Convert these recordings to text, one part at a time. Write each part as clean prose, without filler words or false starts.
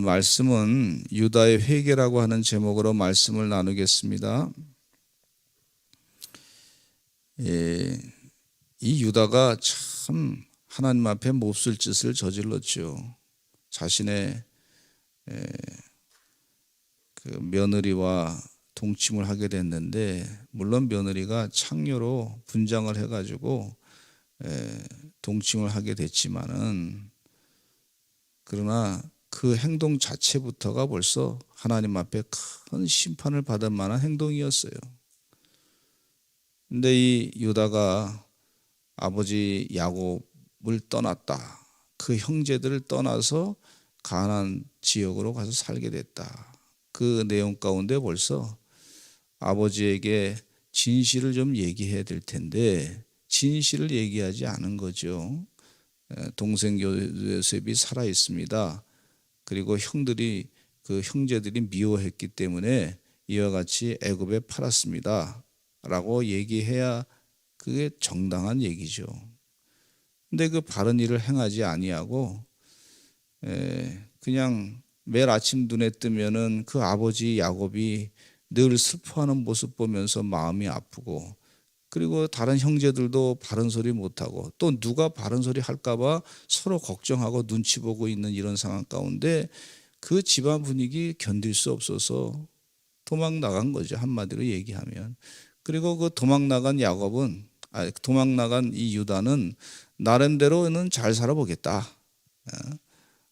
오늘 말씀은 유다의 회개라고 하는 제목으로 말씀을 나누겠습니다. 이 유다가 참 하나님 앞에 몹쓸 짓을 저질렀죠. 자신의 그 며느리와 동침을 하게 됐는데, 물론 며느리가 창녀로 분장을 해가지고 동침을 하게 됐지만은, 그러나 그 행동 자체부터가 벌써 하나님 앞에 큰 심판을 받을 만한 행동이었어요. 근데 이 유다가 아버지 야곱을 떠났다. 그 형제들을 떠나서 가나안 지역으로 가서 살게 됐다. 그 내용 가운데 벌써 아버지에게 진실을 좀 얘기해야 될 텐데 진실을 얘기하지 않은 거죠. 동생 요셉이 살아 있습니다. 그리고 그 형제들이 미워했기 때문에 이와 같이 애굽에 팔았습니다 라고 얘기해야 그게 정당한 얘기죠. 근데 그 바른 일을 행하지 아니하고 그냥 매일 아침 눈에 뜨면은 그 아버지 야곱이 늘 슬퍼하는 모습 보면서 마음이 아프고, 그리고 다른 형제들도 바른 소리 못하고 또 누가 바른 소리 할까봐 서로 걱정하고 눈치 보고 있는 이런 상황 가운데 그 집안 분위기 견딜 수 없어서 도망 나간 거죠, 한마디로 얘기하면. 그리고 그 도망 나간 이 유다는 나름대로는 잘 살아보겠다.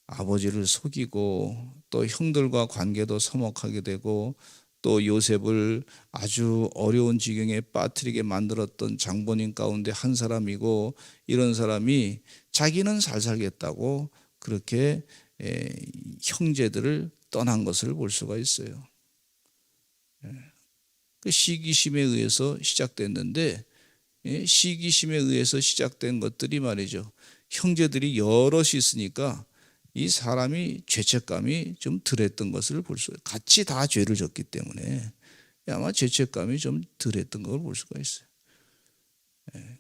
아버지를 속이고 또 형들과 관계도 서먹하게 되고 또 요셉을 아주 어려운 지경에 빠뜨리게 만들었던 장본인 가운데 한 사람이고, 이런 사람이 자기는 잘 살겠다고 그렇게 형제들을 떠난 것을 볼 수가 있어요. 그 시기심에 의해서 시작됐는데, 시기심에 의해서 시작된 것들이 말이죠, 형제들이 여럿이 있으니까 이 사람이 죄책감이 좀 덜했던 것을 볼 수 있어요. 같이 다 죄를 졌기 때문에 아마 죄책감이 좀 덜했던 걸 볼 수가 있어요.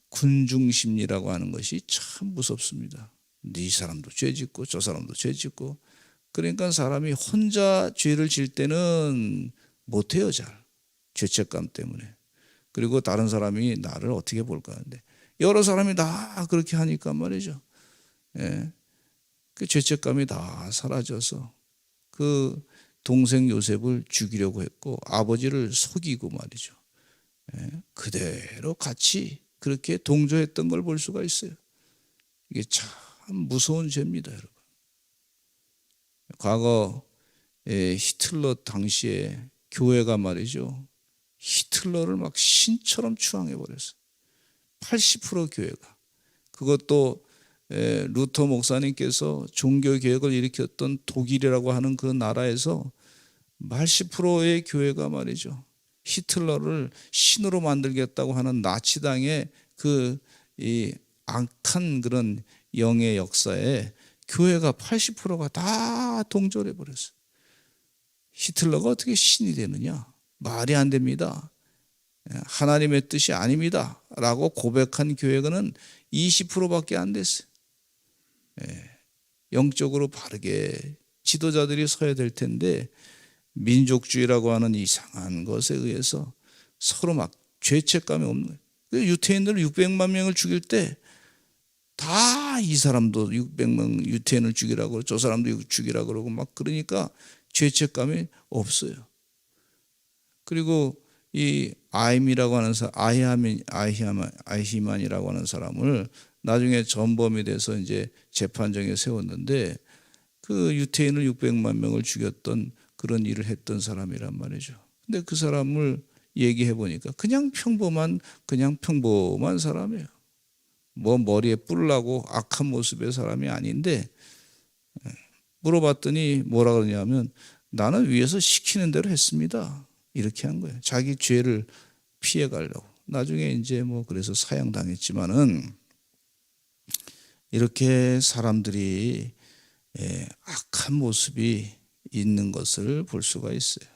군중심리라고 하는 것이 참 무섭습니다. 이 사람도 죄 짓고 저 사람도 죄 짓고, 그러니까 사람이 혼자 죄를 질 때는 못해요, 잘. 죄책감 때문에. 그리고 다른 사람이 나를 어떻게 볼까 하는데 여러 사람이 다 그렇게 하니까 말이죠. 그 죄책감이 다 사라져서 그 동생 요셉을 죽이려고 했고 아버지를 속이고 말이죠. 그대로 같이 그렇게 동조했던 걸 볼 수가 있어요. 이게 참 무서운 죄입니다, 여러분. 과거 히틀러 당시에 교회가 말이죠, 히틀러를 막 신처럼 추앙해 버렸어요. 80% 교회가. 그것도 루터 목사님께서 종교개혁을 일으켰던 독일이라고 하는 그 나라에서 80%의 교회가 말이죠, 히틀러를 신으로 만들겠다고 하는 나치당의 이 악한 그런 영의 역사에 교회가 80%가 다 동조해 버렸어요. 히틀러가 어떻게 신이 되느냐? 말이 안 됩니다. 하나님의 뜻이 아닙니다 라고 고백한 교회는 20%밖에 안 됐어요. 영적으로 바르게 지도자들이 서야 될 텐데 민족주의라고 하는 이상한 것에 의해서 서로 막 죄책감이 없는 거예요. 유태인들 600만 명을 죽일 때 다 이 사람도 600명 유태인을 죽이라고 저 사람도 죽이라고 그러고 막 그러니까 죄책감이 없어요. 그리고 이 아임이라고 하는 사람, 아히만이라고 하는 사람을 나중에 전범이 돼서 이제 재판정에 세웠는데 그 유태인을 600만 명을 죽였던 그런 일을 했던 사람이란 말이죠. 근데 그 사람을 얘기해 보니까 그냥 평범한 사람이에요. 뭐 머리에 뿔 나고 악한 모습의 사람이 아닌데, 물어봤더니 뭐라 그러냐면 나는 위에서 시키는 대로 했습니다. 이렇게 한 거예요. 자기 죄를 피해 가려고. 나중에 이제 뭐 그래서 사형당했지만은 이렇게 사람들이 악한 모습이 있는 것을 볼 수가 있어요.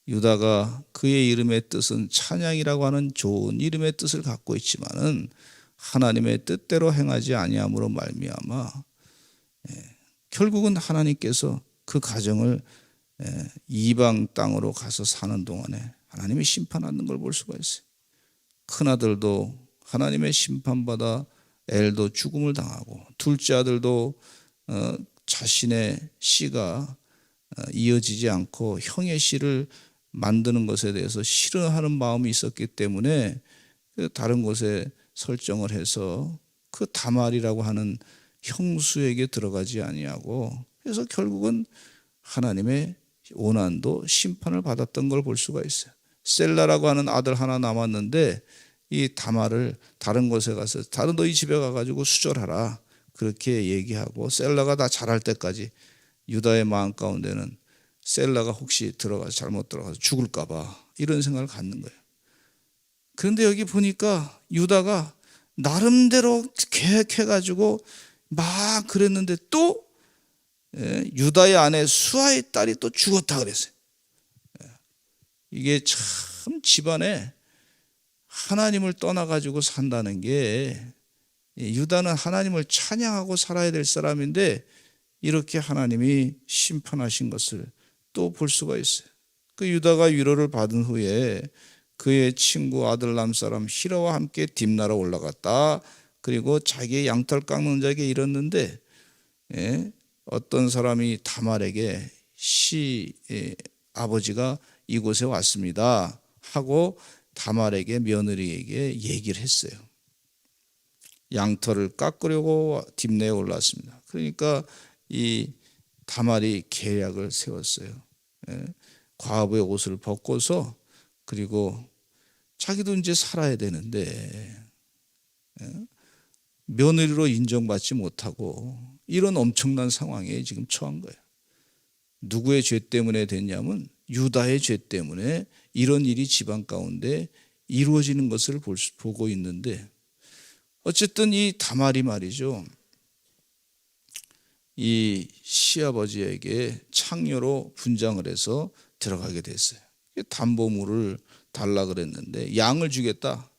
유다가 그의 이름의 뜻은 찬양이라고 하는 좋은 이름의 뜻을 갖고 있지만은 하나님의 뜻대로 행하지 아니함으로 말미암아 결국은 하나님께서 그 가정을 이방 땅으로 가서 사는 동안에 하나님이 심판하는 걸 볼 수가 있어요. 큰아들도 하나님의 심판받아 엘도 죽음을 당하고, 둘째 아들도 자신의 씨가 이어지지 않고 형의 씨를 만드는 것에 대해서 싫어하는 마음이 있었기 때문에 다른 곳에 설정을 해서 그 다말이라고 하는 형수에게 들어가지 아니하고, 그래서 결국은 하나님의 오난도 심판을 받았던 걸 볼 수가 있어요. 셀라라고 하는 아들 하나 남았는데 이 다말을 다른 곳에 가서 다른 너희 집에 가가지고 수절하라 그렇게 얘기하고, 셀라가 다 자랄 때까지 유다의 마음 가운데는 셀라가 혹시 잘못 들어가서 죽을까 봐 이런 생각을 갖는 거예요. 그런데 여기 보니까 유다가 나름대로 계획해가지고 막 그랬는데 또 유다의 아내 수아의 딸이 또 죽었다 그랬어요. 이게 참 집안에 하나님을 떠나가지고 산다는 게, 유다는 하나님을 찬양하고 살아야 될 사람인데 이렇게 하나님이 심판하신 것을 또 볼 수가 있어요. 그 유다가 위로를 받은 후에 그의 친구 아들람 사람 히라와 함께 딥나라 올라갔다. 그리고 자기의 양털 깎는 자에게 이렀는데 어떤 사람이 다말에게 아버지가 이곳에 왔습니다 하고 다말에게, 며느리에게 얘기를 했어요. 양털을 깎으려고 딥내에 올랐습니다. 그러니까 이 다말이 계략을 세웠어요. 과부의 옷을 벗고서, 그리고 자기도 이제 살아야 되는데 며느리로 인정받지 못하고 이런 엄청난 상황에 지금 처한 거예요. 누구의 죄 때문에 됐냐면 유다의 죄 때문에 이런 일이 집안 가운데 이루어지는 것을 보고 있는데, 어쨌든 이 다말이 말이죠, 이 시아버지에게 창녀로 분장을 해서 들어가게 됐어요. 담보물을 달라 그랬는데 양을 주겠다.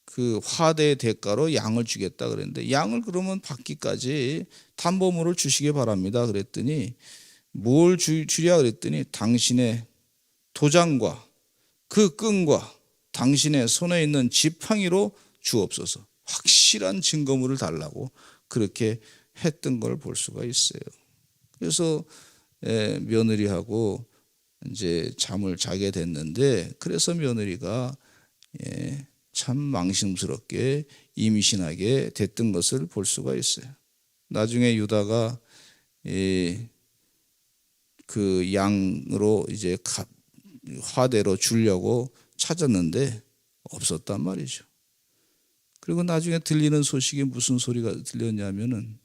그 화대의 대가로 양을 주겠다 그랬는데, 양을 그러면 받기까지 담보물을 주시기 바랍니다 그랬더니, 뭘 주랴 그랬더니 당신의 도장과 그 끈과 당신의 손에 있는 지팡이로 주옵소서, 확실한 증거물을 달라고 그렇게 했던 걸 볼 수가 있어요. 그래서 며느리하고 이제 잠을 자게 됐는데, 그래서 며느리가 참 망신스럽게 임신하게 됐던 것을 볼 수가 있어요. 나중에 유다가 그 양으로 이제 화대로 주려고 찾았는데 없었단 말이죠. 그리고 나중에 들리는 소식이 무슨 소리가 들렸냐면은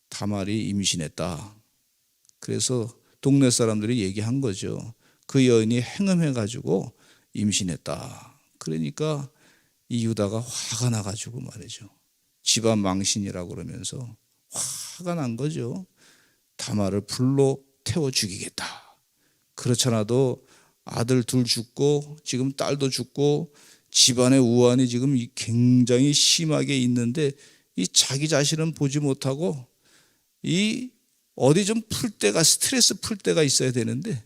다말이 임신했다. 그래서 동네 사람들이 얘기한 거죠. 그 여인이 행음해가지고 임신했다. 그러니까 이 유다가 화가 나가지고 말이죠, 집안 망신이라고 그러면서 화가 난 거죠. 다말을 불로 태워 죽이겠다. 그렇잖아도 아들 둘 죽고 지금 딸도 죽고 집안의 우환이 지금 굉장히 심하게 있는데, 이 자기 자신은 보지 못하고 이 어디 좀 풀 때가, 스트레스 풀 때가 있어야 되는데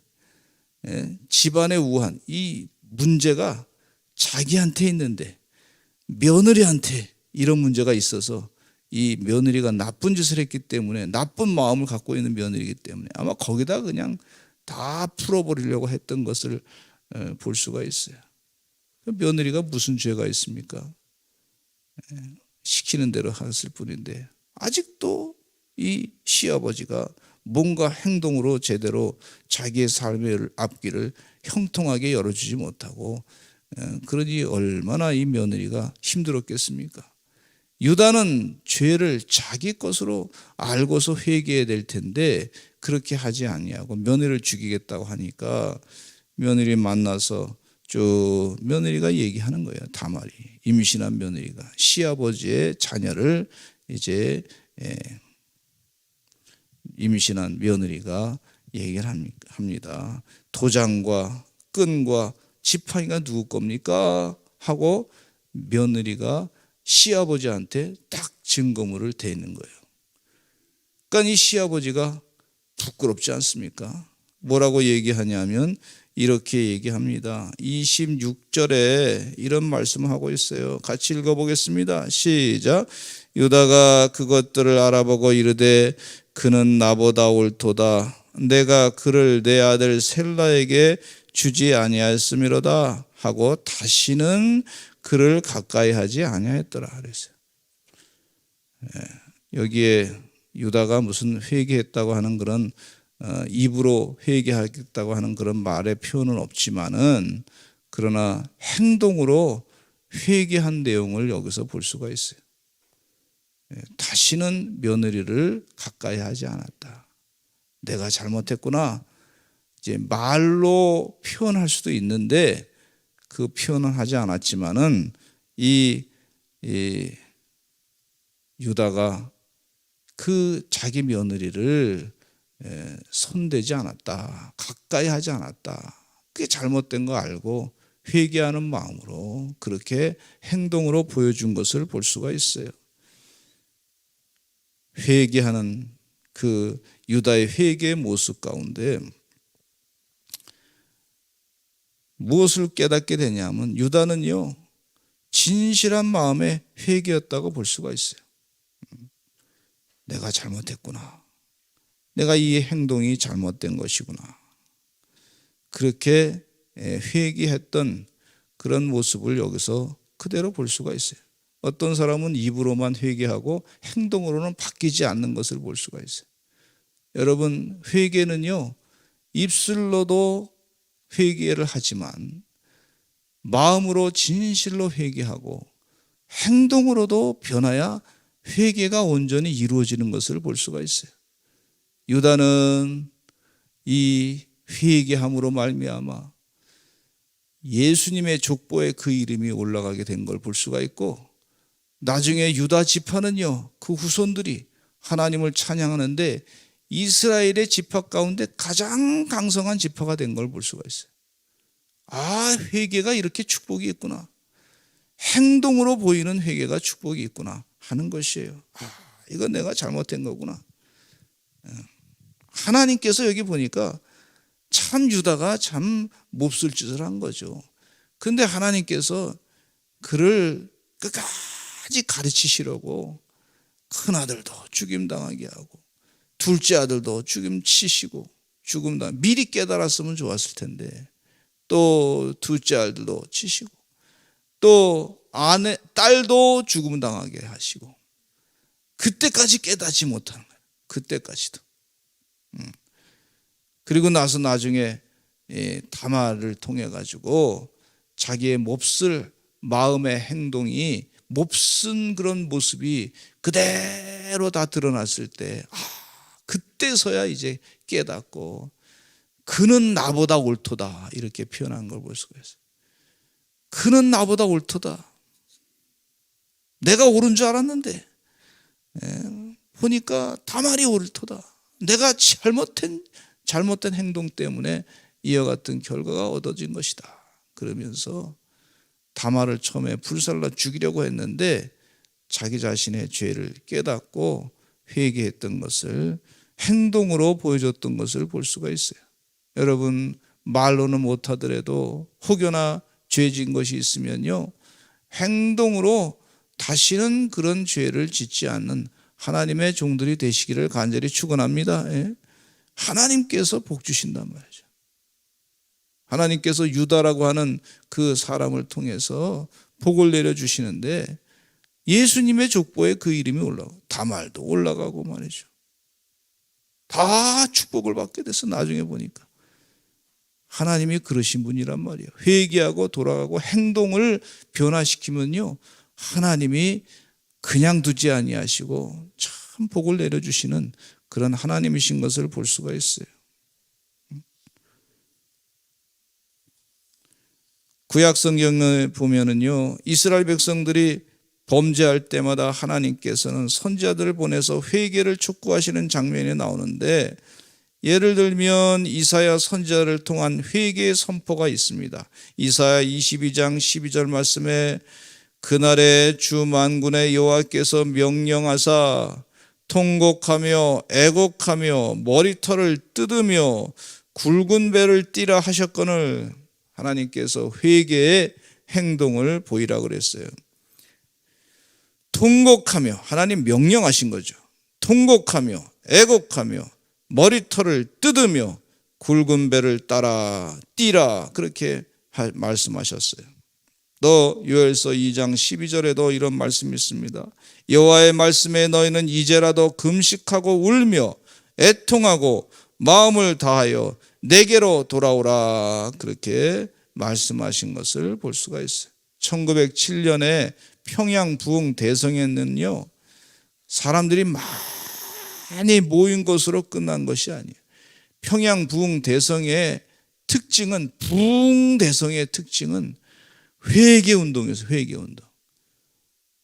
집안의 우환, 이 문제가 자기한테 있는데 며느리한테 이런 문제가 있어서, 이 며느리가 나쁜 짓을 했기 때문에, 나쁜 마음을 갖고 있는 며느리이기 때문에 아마 거기다 그냥 다 풀어버리려고 했던 것을 볼 수가 있어요. 며느리가 무슨 죄가 있습니까? 시키는 대로 했을 뿐인데 아직도 이 시아버지가 뭔가 행동으로 제대로 자기의 삶의 앞길을 형통하게 열어주지 못하고, 그러니 얼마나 이 며느리가 힘들었겠습니까? 유다는 죄를 자기 것으로 알고서 회개해야 될 텐데 그렇게 하지 아니하고 며느리를 죽이겠다고 하니까, 며느리 만나서 며느리가 얘기하는 거예요. 다말이, 임신한 며느리가 시아버지의 자녀를 이제 임신한 며느리가 얘기를 합니다. 도장과 끈과 지팡이가 누구 겁니까? 하고 며느리가 시아버지한테 딱 증거물을 대는 거예요. 그러니까 이 시아버지가 부끄럽지 않습니까? 뭐라고 얘기하냐면 이렇게 얘기합니다. 26절에 이런 말씀을 하고 있어요. 같이 읽어보겠습니다. 시작. 유다가 그것들을 알아보고 이르되 그는 나보다 옳도다. 내가 그를 내 아들 셀라에게 주지 아니하였음이로다 하고 다시는 그를 가까이 하지 아니하였더라 그랬어요. 여기에 유다가 무슨 회개했다고 하는 그런 입으로 회개하겠다고 하는 그런 말의 표현은 없지만은 그러나 행동으로 회개한 내용을 여기서 볼 수가 있어요. 다시는 며느리를 가까이 하지 않았다. 내가 잘못했구나. 이제 말로 표현할 수도 있는데 그 표현은 하지 않았지만은 이 유다가 그 자기 며느리를 손대지 않았다. 가까이 하지 않았다. 그게 잘못된 거 알고 회개하는 마음으로 그렇게 행동으로 보여준 것을 볼 수가 있어요. 회개하는 그 유다의 회개의 모습 가운데 무엇을 깨닫게 되냐면 유다는요 진실한 마음의 회개였다고 볼 수가 있어요. 내가 잘못했구나. 내가 이 행동이 잘못된 것이구나. 그렇게 회개했던 그런 모습을 여기서 그대로 볼 수가 있어요. 어떤 사람은 입으로만 회개하고 행동으로는 바뀌지 않는 것을 볼 수가 있어요. 여러분 회개는요 입술로도 회개를 하지만 마음으로 진실로 회개하고 행동으로도 변하여 회개가 온전히 이루어지는 것을 볼 수가 있어요. 유다는 이 회개함으로 말미암아 예수님의 족보에 그 이름이 올라가게 된 걸 볼 수가 있고 나중에 유다 지파는요 그 후손들이 하나님을 찬양하는데 이스라엘의 지파 가운데 가장 강성한 지파가 된 걸 볼 수가 있어요. 아, 회개가 이렇게 축복이 있구나. 행동으로 보이는 회개가 축복이 있구나 하는 것이에요. 아, 이건 내가 잘못된 거구나. 하나님께서 여기 보니까 참 유다가 참 몹쓸 짓을 한 거죠. 그런데 하나님께서 그를 끝까지 가르치시려고 큰 아들도 죽임당하게 하고 둘째 아들도 죽임치시고 죽음당 미리 깨달았으면 좋았을 텐데 또 둘째 아들도 치시고 또 딸도 죽음당하게 하시고 그때까지 깨닫지 못하는 거예요. 그때까지도. 그리고 나서 나중에 다말을 통해 가지고 자기의 몹쓸 마음의 행동이 몹쓴 그런 모습이 그대로 다 드러났을 때 그때서야 이제 깨닫고 그는 나보다 옳도다 이렇게 표현한 걸 볼 수가 있어요. 그는 나보다 옳도다. 내가 옳은 줄 알았는데 보니까 다말이 옳도다. 내가 잘못된 행동 때문에 이와 같은 결과가 얻어진 것이다. 그러면서 다말을 처음에 불살라 죽이려고 했는데 자기 자신의 죄를 깨닫고 회개했던 것을 행동으로 보여줬던 것을 볼 수가 있어요. 여러분 말로는 못하더라도 혹여나 죄진 것이 있으면요 행동으로 다시는 그런 죄를 짓지 않는 하나님의 종들이 되시기를 간절히 축원합니다. 하나님께서 복 주신단 말이죠. 하나님께서 유다라고 하는 그 사람을 통해서 복을 내려주시는데 예수님의 족보에 그 이름이 올라가고 다말도 올라가고 말이죠. 다 축복을 받게 돼서 나중에 보니까 하나님이 그러신 분이란 말이에요. 회개하고 돌아가고 행동을 변화시키면요 하나님이 그냥 두지 아니하시고 참 복을 내려주시는 그런 하나님이신 것을 볼 수가 있어요. 구약 성경에 보면은요 이스라엘 백성들이 범죄할 때마다 하나님께서는 선지자들을 보내서 회개를 촉구하시는 장면이 나오는데 예를 들면 이사야 선지자를 통한 회개의 선포가 있습니다. 이사야 22장 12절 말씀에 그날에 주 만군의 여호와께서 명령하사 통곡하며 애곡하며 머리털을 뜯으며 굵은 배를 띠라 하셨거늘. 하나님께서 회개의 행동을 보이라 그랬어요. 통곡하며, 하나님 명령하신 거죠. 통곡하며 애곡하며 머리털을 뜯으며 굵은 배를 따라 띠라, 그렇게 말씀하셨어요. 또 요엘서 2장 12절에도 이런 말씀이 있습니다. 여호와의 말씀에 너희는 이제라도 금식하고 울며 애통하고 마음을 다하여 내게로 돌아오라, 그렇게 말씀하신 것을 볼 수가 있어요. 1907년에 평양 부흥 대성회는요, 사람들이 많이 모인 것으로 끝난 것이 아니에요. 평양 부흥 대성의 특징은, 부흥 대성의 특징은 회개 운동이었어요. 회개 운동.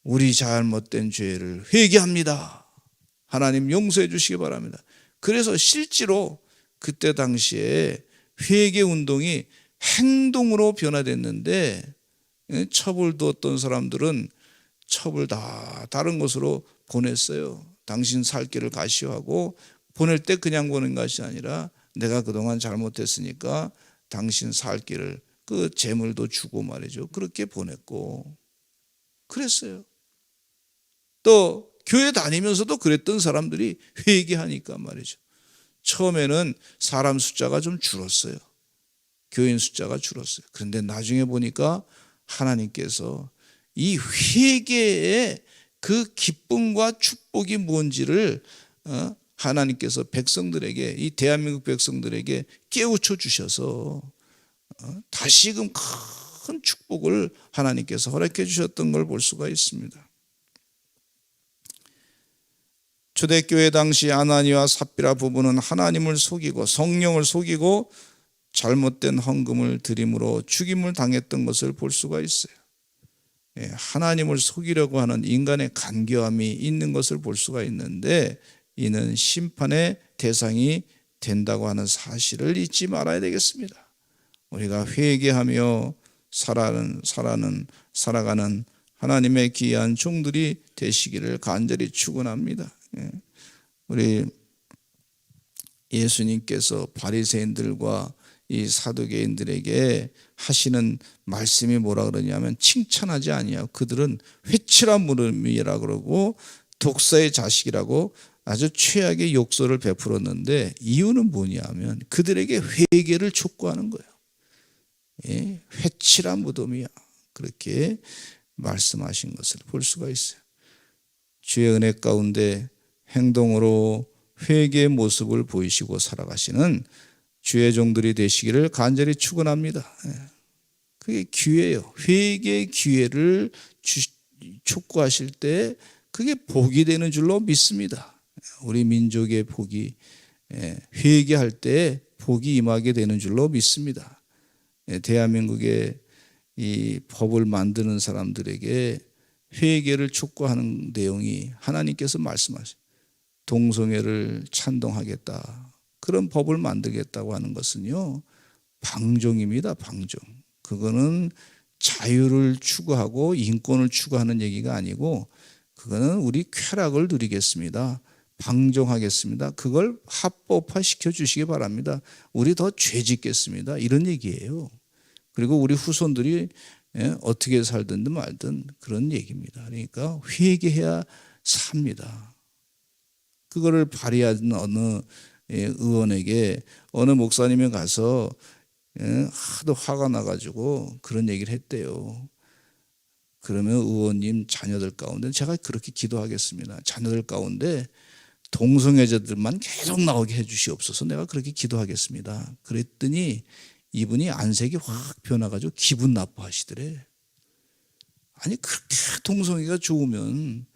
우리 잘못된 죄를 회개합니다. 하나님 용서해 주시기 바랍니다. 그래서 실제로 그때 당시에 회개 운동이 행동으로 변화됐는데, 처벌두었던 사람들은 처벌 다 다른 곳으로 보냈어요. 당신 살 길을 가시오하고, 보낼 때 그냥 보낸 것이 아니라 내가 그동안 잘못했으니까 당신 살 길을, 그 재물도 주고 말이죠. 그렇게 보냈고 그랬어요. 또 교회 다니면서도 그랬던 사람들이 회개하니까 말이죠. 처음에는 사람 숫자가 좀 줄었어요. 교인 숫자가 줄었어요. 그런데 나중에 보니까 하나님께서 이 회개의 그 기쁨과 축복이 뭔지를 하나님께서 백성들에게, 이 대한민국 백성들에게 깨우쳐 주셔서 다시금 큰 축복을 하나님께서 허락해 주셨던 걸 볼 수가 있습니다. 초대교회 당시 아나니와 삽비라 부부는 하나님을 속이고 성령을 속이고 잘못된 헌금을 드림으로 죽임을 당했던 것을 볼 수가 있어요. 하나님을 속이려고 하는 인간의 간교함이 있는 것을 볼 수가 있는데, 이는 심판의 대상이 된다고 하는 사실을 잊지 말아야 되겠습니다. 우리가 회개하며 살아가는 하나님의 귀한 종들이 되시기를 간절히 축원합니다. 우리 예수님께서 바리새인들과 이 사두개인들에게 하시는 말씀이 뭐라 그러냐면, 칭찬하지 아니하고 그들은 회칠한 무덤이라 그러고 독사의 자식이라고 아주 최악의 욕설을 베풀었는데, 이유는 뭐냐면 그들에게 회개를 촉구하는 거예요. 회칠한 무덤이야, 그렇게 말씀하신 것을 볼 수가 있어요. 주의 은혜 가운데 행동으로 회개의 모습을 보이시고 살아가시는 주의 종들이 되시기를 간절히 축원합니다. 그게 기회예요. 회개의 기회를 촉구하실 때 그게 복이 되는 줄로 믿습니다. 우리 민족의 복이, 회개할 때 복이 임하게 되는 줄로 믿습니다. 대한민국의 이 법을 만드는 사람들에게 회개를 촉구하는 내용이, 하나님께서 말씀하신 동성애를 찬동하겠다, 그런 법을 만들겠다고 하는 것은요, 방종입니다. 방종. 그거는 자유를 추구하고 인권을 추구하는 얘기가 아니고, 그거는 우리 쾌락을 누리겠습니다, 방종하겠습니다, 그걸 합법화시켜 주시기 바랍니다, 우리 더 죄짓겠습니다, 이런 얘기예요. 그리고 우리 후손들이 어떻게 살든 말든 그런 얘기입니다. 그러니까 회개해야 삽니다. 그거를 발휘하는 어느 의원에게 어느 목사님이 가서 하도 화가 나가지고 그런 얘기를 했대요. 그러면 의원님 자녀들 가운데, 제가 그렇게 기도하겠습니다, 자녀들 가운데 동성애자들만 계속 나오게 해주시옵소서, 내가 그렇게 기도하겠습니다. 그랬더니 이분이 안색이 확 변해가지고 기분 나빠하시더래. 아니, 그렇게 동성애가 좋으면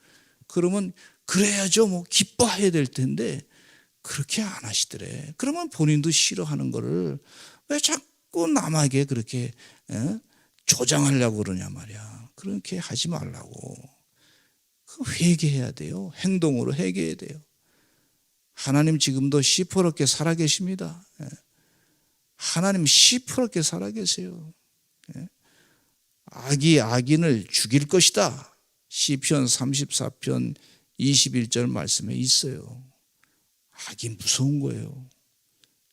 그러면 그래야죠, 뭐 기뻐해야 될 텐데 그렇게 안 하시더래. 그러면 본인도 싫어하는 거를 왜 자꾸 남에게 그렇게 조장하려고 그러냐 말이야. 그렇게 하지 말라고. 회개해야 돼요. 행동으로 회개해야 돼요. 하나님 지금도 시퍼렇게 살아계십니다. 하나님 시퍼렇게 살아계세요. 악이 악인을 죽일 것이다, 시편 34편 21절 말씀에 있어요. 악이 무서운 거예요.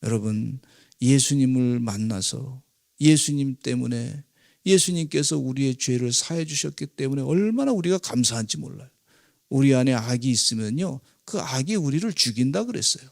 여러분, 예수님을 만나서 예수님 때문에, 예수님께서 우리의 죄를 사해 주셨기 때문에 얼마나 우리가 감사한지 몰라요. 우리 안에 악이 있으면요, 그 악이 우리를 죽인다 그랬어요.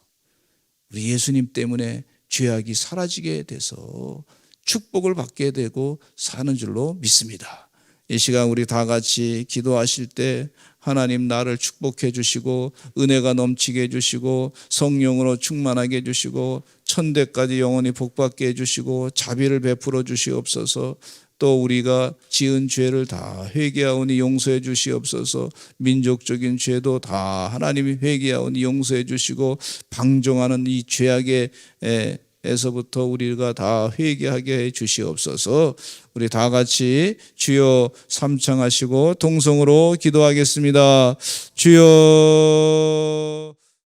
우리 예수님 때문에 죄악이 사라지게 돼서 축복을 받게 되고 사는 줄로 믿습니다. 이 시간 우리 다 같이 기도하실 때 하나님 나를 축복해 주시고 은혜가 넘치게 해주시고 성령으로 충만하게 해주시고 천대까지 영원히 복받게 해주시고 자비를 베풀어 주시옵소서. 또 우리가 지은 죄를 다 회개하오니 용서해 주시옵소서. 민족적인 죄도 다 하나님이 회개하오니 용서해 주시고 방종하는 이 죄악의 에서부터 우리가 다 회개하게 해 주시옵소서. 우리 다 같이 주여 삼창하시고 동성으로 기도하겠습니다. 주여